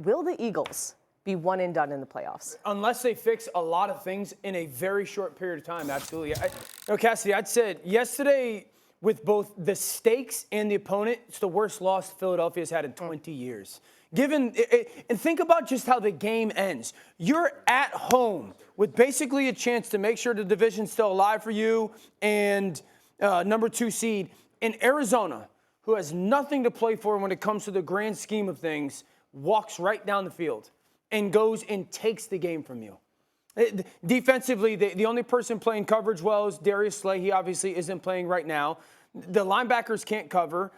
will the Eagles be one and done in the playoffs? Unless they fix a lot of things in a very short period of time, absolutely. Cassidy, I'd said yesterday with both the stakes and the opponent, it's the worst loss Philadelphia's had in 20 years. And think about just how the game ends. You're at home with basically a chance to make sure the division's still alive for you and number 2 seed in Arizona, who has nothing to play for when it comes to the grand scheme of things, walks right down the field and goes and takes the game from you. Defensively, the only person playing coverage well is Darius Slay. He obviously isn't playing right now. The linebackers can't cover.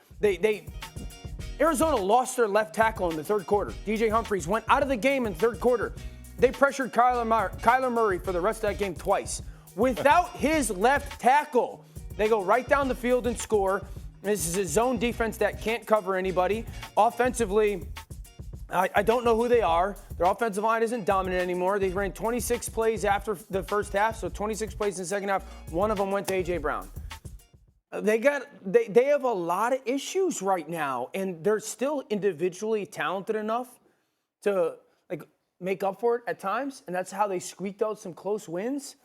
Arizona lost their left tackle in the third quarter. DJ Humphries went out of the game in the third quarter. They pressured Kyler Murray for the rest of that game twice. Without his left tackle, they go right down the field and score. This is a zone defense that can't cover anybody. Offensively, I don't know who they are. Their offensive line isn't dominant anymore. They ran 26 plays after the first half, so 26 plays in the second half. One of them went to A.J. Brown. They have a lot of issues right now, and they're still individually talented enough to make up for it at times, and that's how they squeaked out some close wins.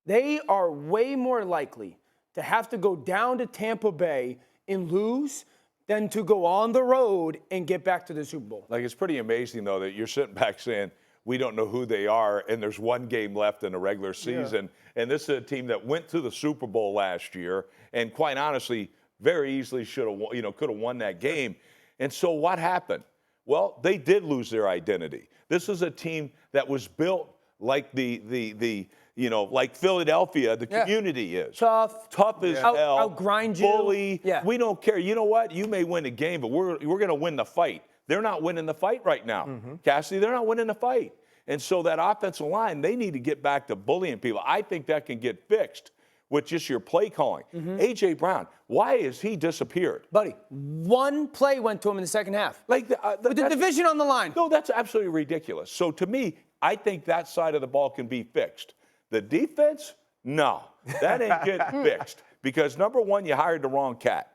They are way more likely to have to go down to Tampa Bay and lose than to go on the road and get back to the Super Bowl. It's pretty amazing, though, that you're sitting back saying, we don't know who they are, and there's one game left in the regular season. Yeah. And this is a team that went to the Super Bowl last year and, quite honestly, very easily could have won that game. And so what happened? Well, they did lose their identity. This is a team that was built like like Philadelphia, the community is. Tough as hell. I'll grind you. Bully. Yeah. We don't care. You know what? You may win the game, but we're going to win the fight. They're not winning the fight right now. Cassidy, they're not winning the fight. And so that offensive line, they need to get back to bullying people. I think that can get fixed with just your play calling. A.J. Brown, why has he disappeared? Buddy, one play went to him in the second half. With the division on the line. No, that's absolutely ridiculous. So to me, I think that side of the ball can be fixed. The defense, no, that ain't getting fixed. Because, number one, you hired the wrong cat,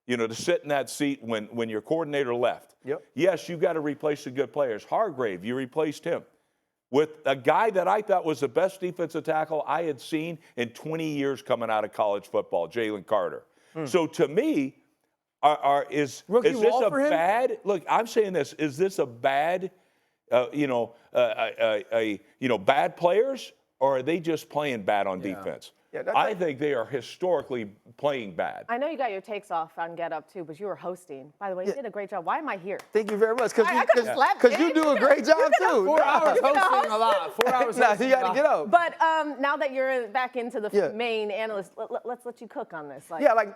to sit in that seat when your coordinator left. Yep. Yes, you got to replace the good players. Hargrave, you replaced him with a guy that I thought was the best defensive tackle I had seen in 20 years coming out of college football, Jalen Carter. So to me, is this a bad – look, I'm saying this. Is this a bad, bad players, or are they just playing bad on defense? Yeah, I think they are historically playing bad. I know you got your takes off on Get Up, too, but you were hosting. By the way, you did a great job. Why am I here? Thank you very much. Because you do a great job, too. 4 hours hosting a lot. 4 hours hosting you got to get up. But now that you're back into the main analyst, let's let you cook on this.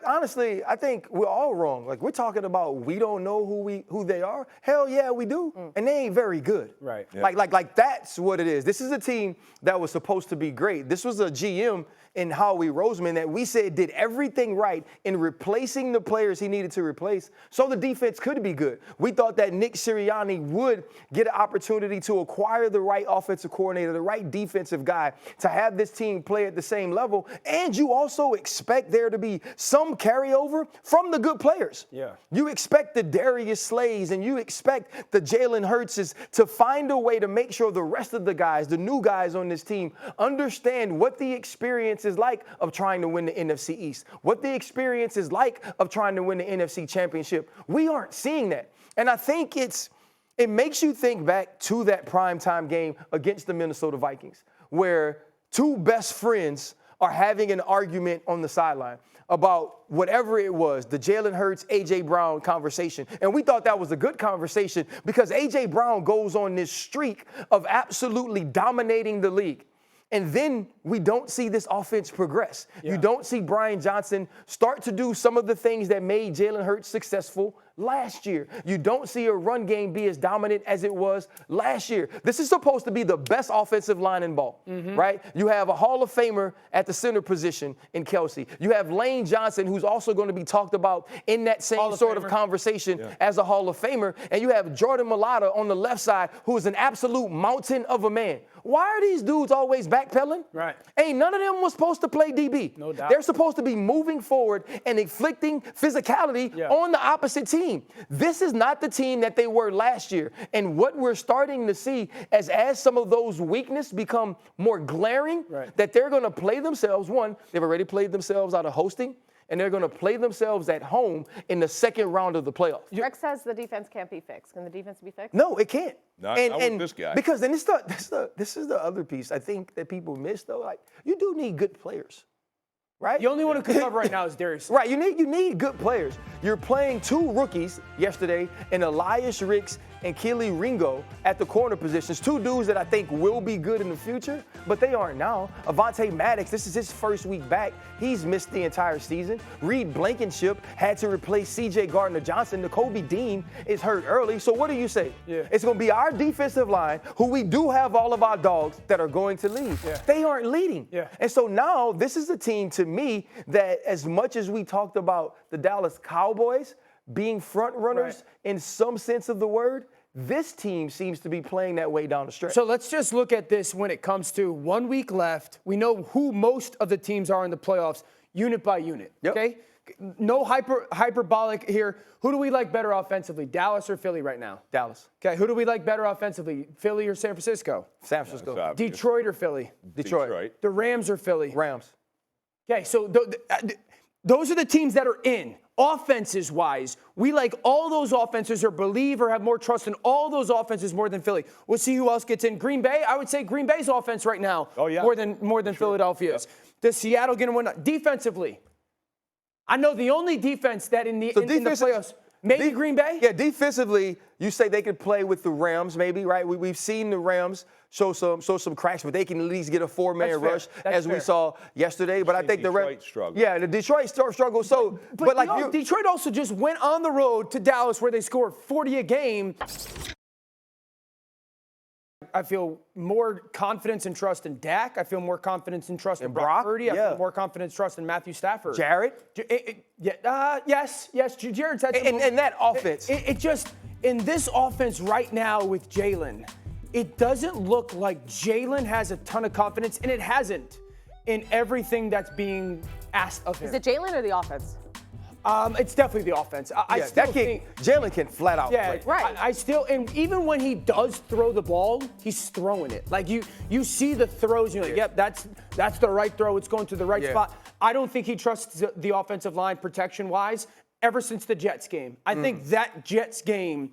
Honestly, I think we're all wrong. We're talking about we don't know who they are. Hell yeah, we do. And they ain't very good. Right. Yeah. Like that's what it is. This is a team that was supposed to be great. This was a GM in Howie Roseman that we said did everything right in replacing the players he needed to replace so the defense could be good. We thought that Nick Sirianni would get an opportunity to acquire the right offensive coordinator, the right defensive guy to have this team play at the same level. And you also expect there to be some carryover from the good players. Yeah. You expect the Darius Slays and you expect the Jalen Hurtses to find a way to make sure the rest of the guys, the new guys on this team, understand what the experience is like of trying to win the NFC East, what the experience is like of trying to win the NFC Championship. We aren't seeing that. And I think it makes you think back to that primetime game against the Minnesota Vikings, where two best friends are having an argument on the sideline about whatever it was, the Jalen Hurts, A.J. Brown conversation. And we thought that was a good conversation because A.J. Brown goes on this streak of absolutely dominating the league. And then we don't see this offense progress. Yeah. You don't see Brian Johnson start to do some of the things that made Jalen Hurts successful last year. You don't see a run game be as dominant as it was last year. This is supposed to be the best offensive line in ball, right? You have a Hall of Famer at the center position in Kelsey. You have Lane Johnson, who's also going to be talked about in that same sort of conversation as a Hall of Famer. And you have Jordan Mailata on the left side, who is an absolute mountain of a man. Why are these dudes always backpedaling? Right. Ain't none of them was supposed to play DB. No doubt. They're supposed to be moving forward and inflicting physicality on the opposite team. team. This is not the team that they were last year. And what we're starting to see as some of those weaknesses become more glaring, that they're going to play themselves. One, they've already played themselves out of hosting, and they're going to play themselves at home in the second round of the playoffs. Rex says the defense can't be fixed. Can the defense be fixed? No, it can't. Not with this guy. Because then this is the other piece I think that people miss, though. Like, you do need good players. Right? The only one who can cover right now is Darius. Right, you need good players. You're playing two rookies yesterday in Elias Ricks and Keely Ringo at the corner positions. Two dudes that I think will be good in the future, but they aren't now. Avonte Maddox, this is his first week back. He's missed the entire season. Reed Blankenship had to replace C.J. Gardner-Johnson. Nakobe Dean is hurt early. So what do you say? Yeah. It's going to be our defensive line, who we do have all of our dogs that are going to lead. Yeah. They aren't leading. Yeah. And so now this is a team, to me, that as much as we talked about the Dallas Cowboys being front runners in some sense of the word, this team seems to be playing that way down the stretch. So let's just look at this when it comes to 1 week left. We know who most of the teams are in the playoffs, unit by unit. Yep. Okay? No hyperbolic here. Who do we like better offensively, Dallas or Philly right now? Dallas. Okay, who do we like better offensively, Philly or San Francisco? San Francisco. Detroit or Philly? Detroit. The Rams or Philly? Rams. Okay, so those are the teams that are in. Offenses-wise, we like all those offenses or believe or have more trust in all those offenses more than Philly. We'll see who else gets in. Green Bay, I would say Green Bay's offense right now more than Philadelphia's. Yep. Does Seattle get a win? Defensively, I know the only defense that in the playoffs, maybe Green Bay? Yeah, defensively, you say they could play with the Rams maybe, right? We've seen the Rams show some cracks, but they can at least get a four-man rush as we saw yesterday. But I think the Detroit struggle. Yeah, the Detroit struggle. So, but like Detroit also just went on the road to Dallas where they scored 40 a game. I feel more confidence and trust in Dak. I feel more confidence and trust in Brock Purdy. I feel more confidence and trust in Matthew Stafford. Jared? Yes. Jared's had some and that offense. It just, in this offense right now with Jalen, it doesn't look like Jalen has a ton of confidence, and it hasn't in everything that's being asked of him. Is it Jalen or the offense? It's definitely the offense. I still think Jalen can flat out play. Right. I still, and even when he does throw the ball, he's throwing it. Like you see the throws, you're like, yep, that's the right throw. It's going to the right spot. I don't think he trusts the offensive line protection-wise ever since the Jets game. I think that Jets game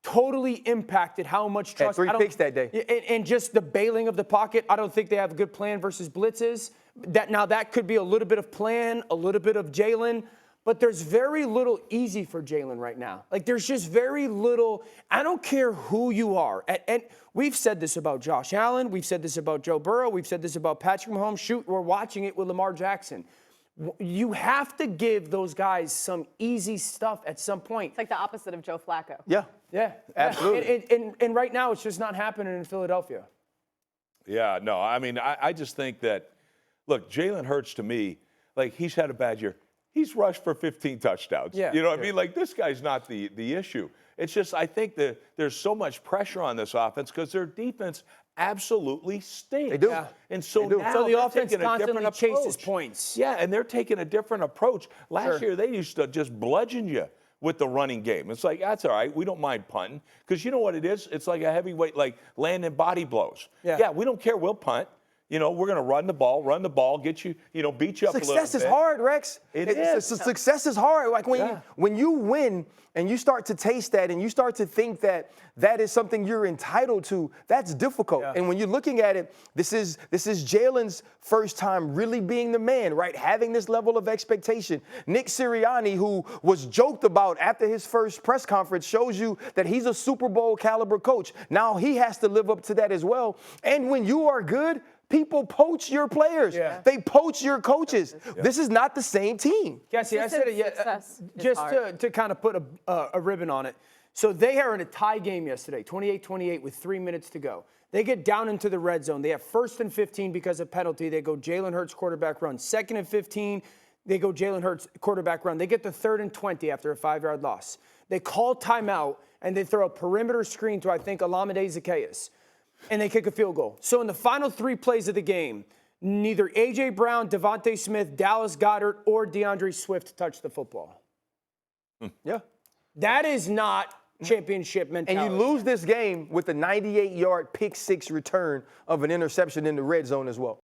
totally impacted how much trust. Had 3 picks that day. And just the bailing of the pocket. I don't think they have a good plan versus blitzes. That could be a little bit of plan, a little bit of Jalen. But there's very little easy for Jalen right now. Like, there's just very little. I don't care who you are. And we've said this about Josh Allen. We've said this about Joe Burrow. We've said this about Patrick Mahomes. Shoot, we're watching it with Lamar Jackson. You have to give those guys some easy stuff at some point. It's like the opposite of Joe Flacco. Yeah, absolutely. And right now, it's just not happening in Philadelphia. Yeah, no, I mean, I just think that, look, Jalen Hurts to me, like, he's had a bad year. He's rushed for 15 touchdowns. Yeah. You know what I mean? Like, this guy's not the issue. It's just, I think that there's so much pressure on this offense because their defense absolutely stinks. They do. Yeah. And so now So the they're offense taking a constantly different chases approach. points. Yeah, and they're taking a different approach. Last year, they used to just bludgeon you with the running game. It's like, that's all right. We don't mind punting. Because you know what it is? It's like a heavyweight, like landing body blows. Yeah, we don't care. We'll punt. You know, we're going to run the ball, get you, beat you up a little bit. Success is hard, Rex. It is. Success is hard. Like when you win and you start to taste that and you start to think that that is something you're entitled to, that's difficult. Yeah. And when you're looking at it, this is Jalen's first time really being the man, right? Having this level of expectation. Nick Sirianni, who was joked about after his first press conference, shows you that he's a Super Bowl caliber coach. Now he has to live up to that as well. And when you are good, people poach your players. Yeah. They poach your coaches. Yeah. This is not the same team. Cassie, I said it just to kind of put a ribbon on it. So they are in a tie game yesterday, 28-28 with 3 minutes to go. They get down into the red zone. They have 1st and 15 because of penalty. They go Jalen Hurts quarterback run. 2nd and 15, they go Jalen Hurts quarterback run. They get the 3rd and 20 after a 5-yard loss. They call timeout, and they throw a perimeter screen to, I think, Olamide Zaccheaus. And they kick a field goal. So in the final 3 plays of the game, neither A.J. Brown, Devontae Smith, Dallas Goedert, or DeAndre Swift touched the football. Yeah. That is not championship mentality. And you lose this game with a 98-yard pick-6 return of an interception in the red zone as well.